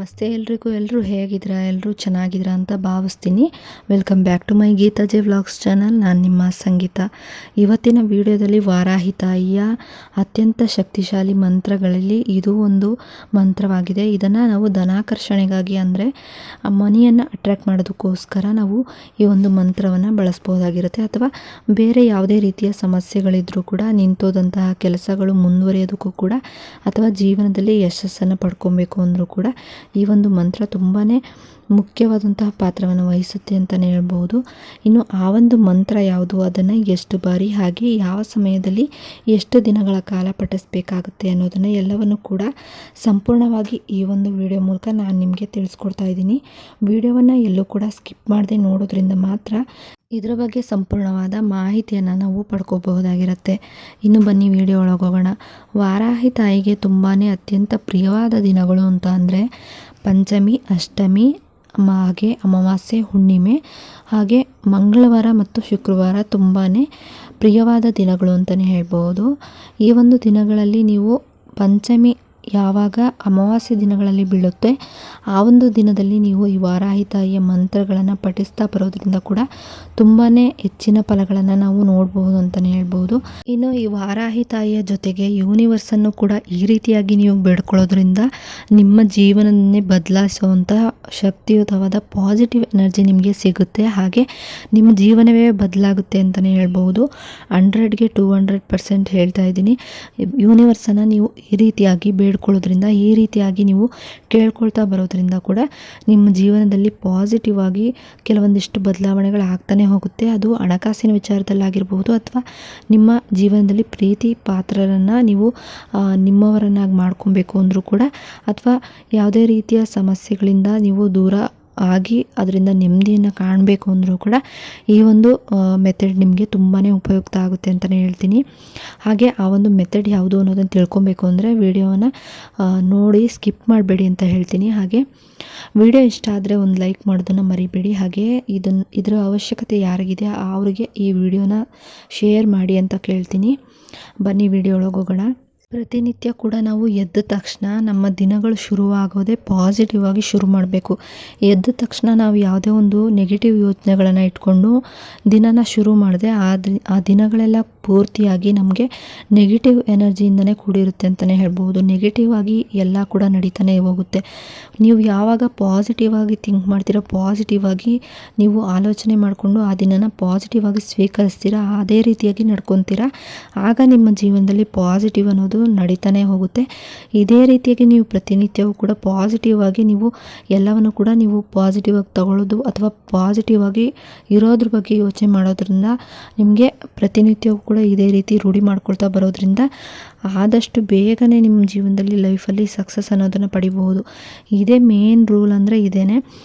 ನಮಸ್ತೆ ಎಲ್ರಿಗೂ. ಎಲ್ಲರೂ ಹೇಗಿದ್ದೀರಾ? ಎಲ್ಲರೂ ಚೆನ್ನಾಗಿದ್ದೀರಾ ಅಂತ ಭಾವಿಸ್ತೀನಿ. Welcome back to my Geeta J vlogs channel. ನಾನು ನಿಮ್ಮ ಸಂಗೀತ. ಇವತ್ತಿನ ವಿಡಿಯೋದಲ್ಲಿ ವಾರಾಹಿ ತಾಯಿಯ ಅತ್ಯಂತ ಶಕ್ತಿಶಾಲಿ ಮಂತ್ರಗಳಲ್ಲಿ ಇದು ಒಂದು ಮಂತ್ರವಾಗಿದೆ. ಇದನ್ನು ನಾವು ಧನಾಕರ್ಷಣೆಗಾಗಿ ಅಂದರೆ ಮನಿಯನ್ನು ಅಟ್ರ್ಯಾಕ್ಟ್ ಮಾಡೋದಕ್ಕೋಸ್ಕರ ನಾವು ಈ ಒಂದು ಮಂತ್ರವನ್ನು ಬಳಸ್ಬೋದಾಗಿರುತ್ತೆ. ಅಥವಾ ಬೇರೆ ಯಾವುದೇ ರೀತಿಯ ಸಮಸ್ಯೆಗಳಿದ್ರೂ ಕೂಡ, ನಿಂತೋದಂತಹ ಕೆಲಸಗಳು ಮುಂದುವರಿಯೋದಕ್ಕೂ ಕೂಡ, ಅಥವಾ ಜೀವನದಲ್ಲಿ ಯಶಸ್ಸನ್ನು ಪಡ್ಕೊಬೇಕು ಅಂದರೂ ಕೂಡ ಈ ಒಂದು ಮಂತ್ರ ತುಂಬಾ ಮುಖ್ಯವಾದಂತಹ ಪಾತ್ರವನ್ನು ವಹಿಸುತ್ತೆ ಅಂತಲೇ ಹೇಳ್ಬೋದು. ಇನ್ನು ಆ ಒಂದು ಮಂತ್ರ ಯಾವುದು, ಅದನ್ನು ಎಷ್ಟು ಬಾರಿ, ಹಾಗೆ ಯಾವ ಸಮಯದಲ್ಲಿ, ಎಷ್ಟು ದಿನಗಳ ಕಾಲ ಪಠಿಸಬೇಕಾಗುತ್ತೆ ಅನ್ನೋದನ್ನು ಎಲ್ಲವನ್ನು ಕೂಡ ಸಂಪೂರ್ಣವಾಗಿ ಈ ಒಂದು ವಿಡಿಯೋ ಮೂಲಕ ನಾನು ನಿಮಗೆ ತಿಳಿಸ್ಕೊಡ್ತಾ ಇದ್ದೀನಿ. ವಿಡಿಯೋವನ್ನು ಎಲ್ಲೂ ಕೂಡ ಸ್ಕಿಪ್ ಮಾಡದೆ ನೋಡೋದ್ರಿಂದ ಮಾತ್ರ ಇದರ ಬಗ್ಗೆ ಸಂಪೂರ್ಣವಾದ ಮಾಹಿತಿಯನ್ನು ನಾವು ಪಡ್ಕೋಬಹುದಾಗಿರುತ್ತೆ. ಇನ್ನು ಬನ್ನಿ ವಿಡಿಯೋ ಒಳಗೋಗೋಣ. ವಾರಾಹಿ ತಾಯಿಗೆ ತುಂಬಾ ಅತ್ಯಂತ ಪ್ರಿಯವಾದ ದಿನಗಳು ಅಂತ ಅಂದರೆ ಪಂಚಮಿ, ಅಷ್ಟಮಿ, ಹಾಗೆ ಅಮಾವಾಸ್ಯೆ, ಹುಣ್ಣಿಮೆ, ಹಾಗೆ ಮಂಗಳವಾರ ಮತ್ತು ಶುಕ್ರವಾರ ತುಂಬಾ ಪ್ರಿಯವಾದ ದಿನಗಳು ಅಂತಲೇ ಹೇಳ್ಬೋದು. ಈ ಒಂದು ದಿನಗಳಲ್ಲಿ ನೀವು ಪಂಚಮಿ ಯಾವಾಗ ಅಮಾವಾಸ್ಯೆ ದಿನಗಳಲ್ಲಿ ಬೀಳುತ್ತೆ ಆ ಒಂದು ದಿನದಲ್ಲಿ ನೀವು ಈ ವಾರಾಹಿ ತಾಯಿಯ ಮಂತ್ರಗಳನ್ನು ಪಠಿಸ್ತಾ ಬರೋದ್ರಿಂದ ಕೂಡ ತುಂಬಾ ಹೆಚ್ಚಿನ ಫಲಗಳನ್ನು ನಾವು ನೋಡಬಹುದು ಅಂತಲೇ ಹೇಳ್ಬೋದು. ಇನ್ನು ಈ ವಾರಾಹಿ ತಾಯಿಯ ಜೊತೆಗೆ ಯೂನಿವರ್ಸನ್ನು ಕೂಡ ಈ ರೀತಿಯಾಗಿ ನೀವು ಬೇಡ್ಕೊಳ್ಳೋದ್ರಿಂದ ನಿಮ್ಮ ಜೀವನವನ್ನೇ ಬದಲಾಯಿಸುವಂತಹ ಶಕ್ತಿಯುತವಾದ ಪಾಸಿಟಿವ್ ಎನರ್ಜಿ ನಿಮಗೆ ಸಿಗುತ್ತೆ. ಹಾಗೆ ನಿಮ್ಮ ಜೀವನವೇ ಬದಲಾಗುತ್ತೆ ಅಂತಲೇ ಹೇಳ್ಬೋದು. 100ಗೆ 200% ಹೇಳ್ತಾ ಇದ್ದೀನಿ. ಯೂನಿವರ್ಸನ್ನು ನೀವು ಈ ರೀತಿಯಾಗಿ ಬೇಡ್ಕೊಳ್ಳೋದ್ರಿಂದ, ಈ ರೀತಿಯಾಗಿ ನೀವು ಕೇಳ್ಕೊಳ್ತಾ ಬರೋದ್ರಿಂದ ಕೂಡ ನಿಮ್ಮ ಜೀವನದಲ್ಲಿ ಪಾಸಿಟಿವ್ ಆಗಿ ಕೆಲವೊಂದಿಷ್ಟು ಬದಲಾವಣೆಗಳು ಆಗ್ತಾನೆ ಹೋಗುತ್ತೆ. ಅದು ಹಣಕಾಸಿನ ವಿಚಾರದಲ್ಲಾಗಿರ್ಬೋದು, ಅಥವಾ ನಿಮ್ಮ ಜೀವನದಲ್ಲಿ ಪ್ರೀತಿ ಪಾತ್ರರನ್ನು ನೀವು ನಿಮ್ಮವರನ್ನಾಗಿ ಮಾಡ್ಕೊಬೇಕು ಅಂದರೂ ಕೂಡ, ಅಥವಾ ಯಾವುದೇ ರೀತಿಯ ಸಮಸ್ಯೆಗಳಿಂದ ನೀವು ದೂರ ಆಗಿ ಅದರಿಂದ ನೆಮ್ಮದಿಯನ್ನು ಕಾಣಬೇಕು ಅಂದರೂ ಕೂಡ ಈ ಒಂದು ಮೆಥಡ್ ನಿಮಗೆ ತುಂಬಾ ಉಪಯುಕ್ತ ಆಗುತ್ತೆ ಅಂತಲೇ ಹೇಳ್ತೀನಿ. ಹಾಗೆ ಆ ಒಂದು ಮೆಥಡ್ ಯಾವುದು ಅನ್ನೋದನ್ನು ತಿಳ್ಕೊಬೇಕು ಅಂದರೆ ವಿಡಿಯೋನ ನೋಡಿ ಸ್ಕಿಪ್ ಮಾಡಬೇಡಿ ಅಂತ ಹೇಳ್ತೀನಿ. ಹಾಗೆ ವಿಡಿಯೋ ಇಷ್ಟ ಆದರೆ ಒಂದು ಲೈಕ್ ಮಾಡೋದನ್ನು ಮರಿಬೇಡಿ. ಹಾಗೆ ಇದರ ಅವಶ್ಯಕತೆ ಯಾರಿಗಿದೆ ಅವರಿಗೆ ಈ ವಿಡಿಯೋನ ಶೇರ್ ಮಾಡಿ ಅಂತ ಕೇಳ್ತೀನಿ. ಬನ್ನಿ ವಿಡಿಯೋ ಒಳಗೆ ಹೋಗೋಣ. ಪ್ರತಿನಿತ್ಯ ಕೂಡ ನಾವು ಎದ್ದ ತಕ್ಷಣ ನಮ್ಮ ದಿನಗಳು ಶುರುವಾಗೋದೇ ಪಾಸಿಟಿವ್ ಆಗಿ ಶುರು ಮಾಡಬೇಕು. ಎದ್ದ ತಕ್ಷಣ ನಾವು ಯಾವುದೇ ಒಂದು ನೆಗೆಟಿವ್ ಯೋಚನೆಗಳನ್ನು ಇಟ್ಕೊಂಡು ದಿನನ ಶುರು ಮಾಡಿದೆ ಆ ದಿನಗಳೆಲ್ಲ ಪೂರ್ತಿಯಾಗಿ ನಮಗೆ ನೆಗೆಟಿವ್ ಎನರ್ಜಿಯಿಂದನೇ ಕೂಡಿರುತ್ತೆ ಅಂತಲೇ ಹೇಳ್ಬೋದು. ನೆಗೆಟಿವ್ ಆಗಿ ಎಲ್ಲ ಕೂಡ ನಡೀತಾನೆ ಹೋಗುತ್ತೆ. ನೀವು ಯಾವಾಗ ಪಾಸಿಟಿವ್ ಆಗಿ ಥಿಂಕ್ ಮಾಡ್ತೀರಾ, ಪಾಸಿಟಿವ್ ಆಗಿ ನೀವು ಆಲೋಚನೆ ಮಾಡಿಕೊಂಡು ಆ ದಿನನ ಪಾಸಿಟಿವ್ ಆಗಿ ಸ್ವೀಕರಿಸ್ತೀರಾ, ಅದೇ ರೀತಿಯಾಗಿ ನಡ್ಕೊತೀರಾ, ಆಗ ನಿಮ್ಮ ಜೀವನದಲ್ಲಿ ಪಾಸಿಟಿವ್ ಅನ್ನೋದು ನಡೀತಾನೆ ಹೋಗುತ್ತೆ. ಇದೇ ರೀತಿಯಾಗಿ ನೀವು ಪ್ರತಿನಿತ್ಯವೂ ಕೂಡ ಪಾಸಿಟಿವ್ ಆಗಿ ನೀವು ಎಲ್ಲವನ್ನು ಕೂಡ ನೀವು ಪಾಸಿಟಿವ್ ಆಗಿ ತಗೊಳ್ಳೋದು ಅಥವಾ ಪಾಸಿಟಿವ್ ಆಗಿ ಇರೋದ್ರ ಬಗ್ಗೆ ಯೋಚನೆ ಮಾಡೋದ್ರಿಂದ ನಿಮಗೆ ಪ್ರತಿನಿತ್ಯವೂ ಕೂಡ ಇದೇ ರೀತಿ ರೂಢಿ ಮಾಡ್ಕೊಳ್ತಾ ಬರೋದ್ರಿಂದ ಆದಷ್ಟು ಬೇಗನೆ ನಿಮ್ಮ ಜೀವನದಲ್ಲಿ ಲೈಫಲ್ಲಿ ಸಕ್ಸಸ್ ಅನ್ನೋದನ್ನು ಪಡಿಬಹುದು. ಇದೇ ಮೇನ್ ರೂಲ್ ಅಂದರೆ ಇದೇನೆ.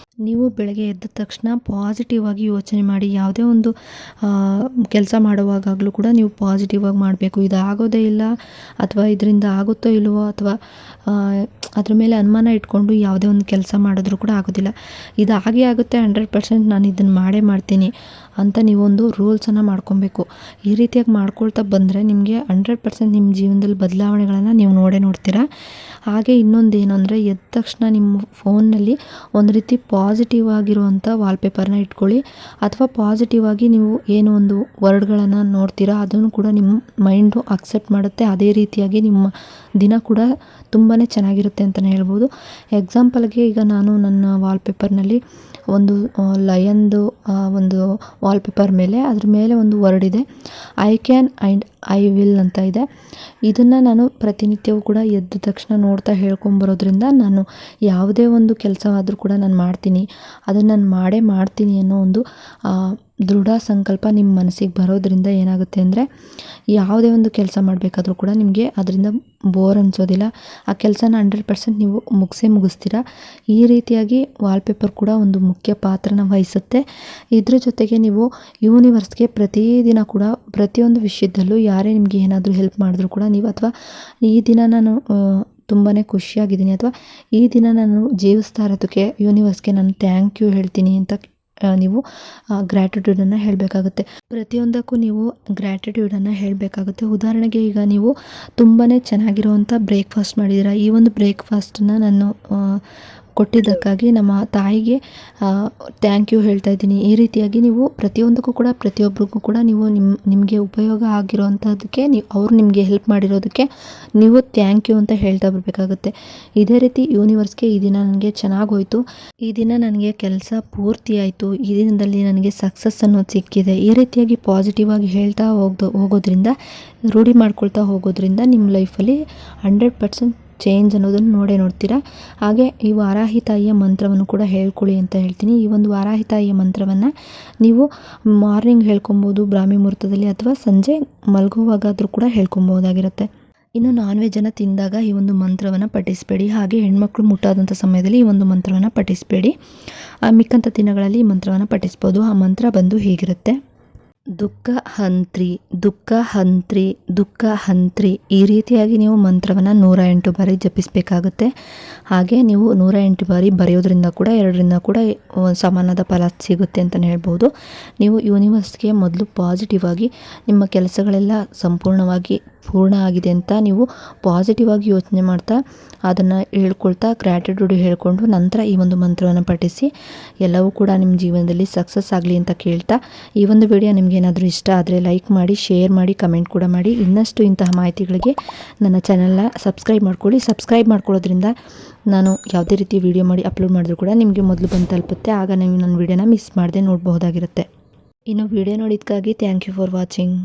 ನೀವು ಬೆಳಗ್ಗೆ ಎದ್ದ ತಕ್ಷಣ ಪಾಸಿಟಿವ್ ಆಗಿ ಯೋಚನೆ ಮಾಡಿ. ಯಾವುದೇ ಒಂದು ಕೆಲಸ ಮಾಡುವಾಗಲೂ ಕೂಡ ನೀವು ಪಾಸಿಟಿವ್ ಆಗಿ ಮಾಡಬೇಕು. ಇದಾಗೋದೇ ಇಲ್ಲ ಅಥವಾ ಇದರಿಂದ ಆಗುತ್ತೋ ಇಲ್ವೋ ಅಥವಾ ಅದ್ರ ಮೇಲೆ ಅನುಮಾನ ಇಟ್ಕೊಂಡು ಯಾವುದೇ ಒಂದು ಕೆಲಸ ಮಾಡಿದ್ರೂ ಕೂಡ ಆಗೋದಿಲ್ಲ. ಇದು ಹಾಗೆ ಆಗುತ್ತೆ 100%, ನಾನು ಇದನ್ನು ಮಾಡೇ ಮಾಡ್ತೀನಿ ಅಂತ ನೀವೊಂದು ರೂಲ್ಸನ್ನು ಮಾಡ್ಕೊಬೇಕು. ಈ ರೀತಿಯಾಗಿ ಮಾಡ್ಕೊಳ್ತಾ ಬಂದರೆ ನಿಮಗೆ 100% ನಿಮ್ಮ ಜೀವನದಲ್ಲಿ ಬದಲಾವಣೆಗಳನ್ನು ನೀವು ನೋಡ್ತೀರಾ. ಹಾಗೆ ಇನ್ನೊಂದು ಏನು ಅಂದರೆ, ಎದ್ದ ತಕ್ಷಣ ನಿಮ್ಮ ಫೋನ್ನಲ್ಲಿ ಒಂದು ರೀತಿ ಪಾಸಿಟಿವ್ ಆಗಿರುವಂಥ ವಾಲ್ಪೇಪರ್ನ ಇಟ್ಕೊಳ್ಳಿ. ಅಥವಾ ಪಾಸಿಟಿವ್ ಆಗಿ ನೀವು ಏನು ಒಂದು ವರ್ಡ್ಗಳನ್ನು ನೋಡ್ತೀರಾ ಅದನ್ನು ಕೂಡ ನಿಮ್ಮ ಮೈಂಡು ಅಕ್ಸೆಪ್ಟ್ ಮಾಡುತ್ತೆ. ಅದೇ ರೀತಿಯಾಗಿ ನಿಮ್ಮ ದಿನ ಕೂಡ ತುಂಬಾ ಚೆನ್ನಾಗಿರುತ್ತೆ ಅಂತಲೇ ಹೇಳ್ಬೋದು. ಎಕ್ಸಾಂಪಲ್ಗೆ ಈಗ ನಾನು ನನ್ನ ವಾಲ್ಪೇಪರ್ನಲ್ಲಿ ಒಂದು ಲಯನ್ದು ಒಂದು ವಾಲ್ಪೇಪರ್ ಮೇಲೆ ಅದ್ರ ಮೇಲೆ ಒಂದು ವರ್ಡ್ ಇದೆ, I can and I will ಅಂತ ಇದೆ. ಇದನ್ನು ನಾನು ಪ್ರತಿನಿತ್ಯವೂ ಕೂಡ ಎದ್ದ ತಕ್ಷಣ ನೋಡ್ತಾ ಹೇಳ್ಕೊಂಬರೋದ್ರಿಂದ ನಾನು ಯಾವುದೇ ಒಂದು ಕೆಲಸವಾದರೂ ಕೂಡ ನಾನು ಮಾಡ್ತೀನಿ, ಅದನ್ನು ನಾನು ಮಾಡೇ ಮಾಡ್ತೀನಿ ಅನ್ನೋ ಒಂದು ದೃಢ ಸಂಕಲ್ಪ ನಿಮ್ಮ ಮನಸ್ಸಿಗೆ ಬರೋದ್ರಿಂದ ಏನಾಗುತ್ತೆ ಅಂದರೆ ಯಾವುದೇ ಒಂದು ಕೆಲಸ ಮಾಡಬೇಕಾದ್ರೂ ಕೂಡ ನಿಮಗೆ ಅದರಿಂದ ಬೋರ್ ಅನಿಸೋದಿಲ್ಲ. ಆ ಕೆಲಸನ 100% ನೀವು ಮುಗಿಸ್ತೀರಾ. ಈ ರೀತಿಯಾಗಿ ವಾಲ್ಪೇಪರ್ ಕೂಡ ಒಂದು ಮುಖ್ಯ ಪಾತ್ರನ ವಹಿಸುತ್ತೆ. ಇದ್ರ ಜೊತೆಗೆ ನೀವು ಯೂನಿವರ್ಸ್ಗೆ ಪ್ರತಿದಿನ ಕೂಡ ಪ್ರತಿಯೊಂದು ವಿಷಯದಲ್ಲೂ ಯಾರೇ ನಿಮಗೆ ಏನಾದರೂ ಹೆಲ್ಪ್ ಮಾಡಿದ್ರು ಕೂಡ ನೀವು, ಅಥವಾ ಈ ದಿನ ನಾನು ತುಂಬಾ ಖುಷಿಯಾಗಿದ್ದೀನಿ ಅಥವಾ ಈ ದಿನ ನಾನು ಜೀವಿಸ್ತಾ ಇರೋದಕ್ಕೆ ಯೂನಿವರ್ಸ್ಗೆ ನಾನು ಥ್ಯಾಂಕ್ ಯು ಹೇಳ್ತೀನಿ ಅಂತ ನೀವು ಗ್ರ್ಯಾಟಿಟ್ಯೂಡನ್ನು ಹೇಳಬೇಕಾಗುತ್ತೆ. ಪ್ರತಿಯೊಂದಕ್ಕೂ ನೀವು ಗ್ರ್ಯಾಟಿಟ್ಯೂಡನ್ನು ಹೇಳಬೇಕಾಗುತ್ತೆ. ಉದಾಹರಣೆಗೆ ಈಗ ನೀವು ತುಂಬಾ ಚೆನ್ನಾಗಿರುವಂಥ ಬ್ರೇಕ್ಫಾಸ್ಟ್ ಮಾಡಿದ್ದೀರಾ. ಈ ಒಂದು ಬ್ರೇಕ್ಫಾಸ್ಟನ್ನ ನಾನು ಕೊಟ್ಟಿದ್ದಕ್ಕಾಗಿ ನಮ್ಮ ತಾಯಿಗೆ ಥ್ಯಾಂಕ್ ಯು ಹೇಳ್ತಾ ಇದ್ದೀನಿ. ಈ ರೀತಿಯಾಗಿ ನೀವು ಪ್ರತಿಯೊಂದಕ್ಕೂ ಕೂಡ ಪ್ರತಿಯೊಬ್ಬರಿಗೂ ಕೂಡ ನೀವು ನಿಮಗೆ ಉಪಯೋಗ ಆಗಿರೋವಂಥದ್ದಕ್ಕೆ ಅವ್ರು ನಿಮಗೆ ಹೆಲ್ಪ್ ಮಾಡಿರೋದಕ್ಕೆ ನೀವು ಥ್ಯಾಂಕ್ ಯು ಅಂತ ಹೇಳ್ತಾ ಬರಬೇಕಾಗುತ್ತೆ. ಇದೇ ರೀತಿ ಯೂನಿವರ್ಸ್ಗೆ ಈ ದಿನ ನನಗೆ ಚೆನ್ನಾಗಿ ಹೋಯಿತು, ಈ ದಿನ ನನಗೆ ಕೆಲಸ ಪೂರ್ತಿ ಆಯಿತು, ಈ ದಿನದಲ್ಲಿ ನನಗೆ ಸಕ್ಸಸ್ ಅನ್ನೋದು ಸಿಕ್ಕಿದೆ, ಈ ರೀತಿಯಾಗಿ ಪಾಸಿಟಿವ್ ಆಗಿ ಹೇಳ್ತಾ ಹೋಗೋದ್ರಿಂದ, ರೂಢಿ ಮಾಡ್ಕೊಳ್ತಾ ಹೋಗೋದ್ರಿಂದ ನಿಮ್ಮ ಲೈಫಲ್ಲಿ 100% ಚೇಂಜ್ ಅನ್ನೋದನ್ನು ನೋಡ್ತೀರಾ. ಹಾಗೆ ಈ ವಾರಾಹಿ ತಾಯಿಯ ಮಂತ್ರವನ್ನು ಕೂಡ ಹೇಳ್ಕೊಳ್ಳಿ ಅಂತ ಹೇಳ್ತೀನಿ. ಈ ಒಂದು ವಾರಾಹಿ ತಾಯಿಯ ಮಂತ್ರವನ್ನು ನೀವು ಮಾರ್ನಿಂಗ್ ಹೇಳ್ಕೊಬೋದು, ಬ್ರಾಹ್ಮಿ ಮುಹೂರ್ತದಲ್ಲಿ, ಅಥವಾ ಸಂಜೆ ಮಲಗುವಾಗಾದರೂ ಕೂಡ ಹೇಳ್ಕೊಬೋದಾಗಿರುತ್ತೆ. ಇನ್ನು ನಾನ್ ವೆಜ್ಜನ್ನು ತಿಂದಾಗ ಈ ಒಂದು ಮಂತ್ರವನ್ನು ಪಠಿಸಬೇಡಿ. ಹಾಗೆ ಹೆಣ್ಮಕ್ಳು ಮುಟ್ಟಾದಂಥ ಸಮಯದಲ್ಲಿ ಈ ಒಂದು ಮಂತ್ರವನ್ನು ಪಠಿಸಬೇಡಿ. ಮಿಕ್ಕಂಥ ದಿನಗಳಲ್ಲಿ ಈ ಮಂತ್ರವನ್ನು ಪಠಿಸ್ಬೋದು. ಆ ಮಂತ್ರ ಬಂದು ಹೀಗಿರುತ್ತೆ: ದುಃಖ ಹಂತ್ರಿ, ದುಃಖ ಹಂತ್ರಿ, ದುಃಖ ಹಂತ್ರಿ. ಈ ರೀತಿಯಾಗಿ ನೀವು ಮಂತ್ರವನ್ನು 108 ಬಾರಿ ಜಪಿಸಬೇಕಾಗುತ್ತೆ. ಹಾಗೆ ನೀವು 108 ಬಾರಿ ಬರೆಯೋದ್ರಿಂದ ಕೂಡ 2ರಿಂದ ಕೂಡ ಸಮಾನದ ಫಲ ಸಿಗುತ್ತೆ ಅಂತಲೇ ಹೇಳ್ಬೋದು. ನೀವು ಯೂನಿವರ್ಸ್ಗೆ ಮೊದಲು ಪಾಸಿಟಿವ್ ಆಗಿ ನಿಮ್ಮ ಕೆಲಸಗಳೆಲ್ಲ ಸಂಪೂರ್ಣವಾಗಿ ಪೂರ್ಣ ಆಗಿದೆ ಅಂತ ನೀವು ಪಾಸಿಟಿವ್ ಆಗಿ ಯೋಚನೆ ಮಾಡ್ತಾ ಅದನ್ನು ಹೇಳ್ಕೊಳ್ತಾ ಗ್ರ್ಯಾಟಿಟ್ಯೂಡ್ ಹೇಳ್ಕೊಂಡು ನಂತರ ಈ ಒಂದು ಮಂತ್ರವನ್ನು ಪಠಿಸಿ. ಎಲ್ಲವೂ ಕೂಡ ನಿಮ್ಮ ಜೀವನದಲ್ಲಿ ಸಕ್ಸಸ್ ಆಗಲಿ ಅಂತ ಕೇಳ್ತಾ, ಈ ಒಂದು ವಿಡಿಯೋ ನಿಮಗೆ ಏನಾದರೂ ಇಷ್ಟ ಆದರೆ ಲೈಕ್ ಮಾಡಿ, ಶೇರ್ ಮಾಡಿ, ಕಮೆಂಟ್ ಕೂಡ ಮಾಡಿ. ಇನ್ನಷ್ಟು ಇಂತಹ ಮಾಹಿತಿಗಳಿಗೆ ನನ್ನ ಚಾನಲ್ನ ಸಬ್ಸ್ಕ್ರೈಬ್ ಮಾಡ್ಕೊಳ್ಳಿ. ಸಬ್ಸ್ಕ್ರೈಬ್ ಮಾಡ್ಕೊಳ್ಳೋದ್ರಿಂದ ನಾನು ಯಾವುದೇ ರೀತಿ ವಿಡಿಯೋ ಮಾಡಿ ಅಪ್ಲೋಡ್ ಮಾಡಿದ್ರು ಕೂಡ ನಿಮಗೆ ಮೊದಲು ಬಂದು ತಲುಪುತ್ತೆ. ಆಗ ನೀವು ನನ್ನ ವಿಡಿಯೋನ ಮಿಸ್ ಮಾಡದೆ ನೋಡಬಹುದಾಗಿರುತ್ತೆ. ಇನ್ನು ವಿಡಿಯೋ ನೋಡಿದ್ದಕ್ಕಾಗಿ ಥ್ಯಾಂಕ್ ಯು ಫಾರ್ ವಾಚಿಂಗ್.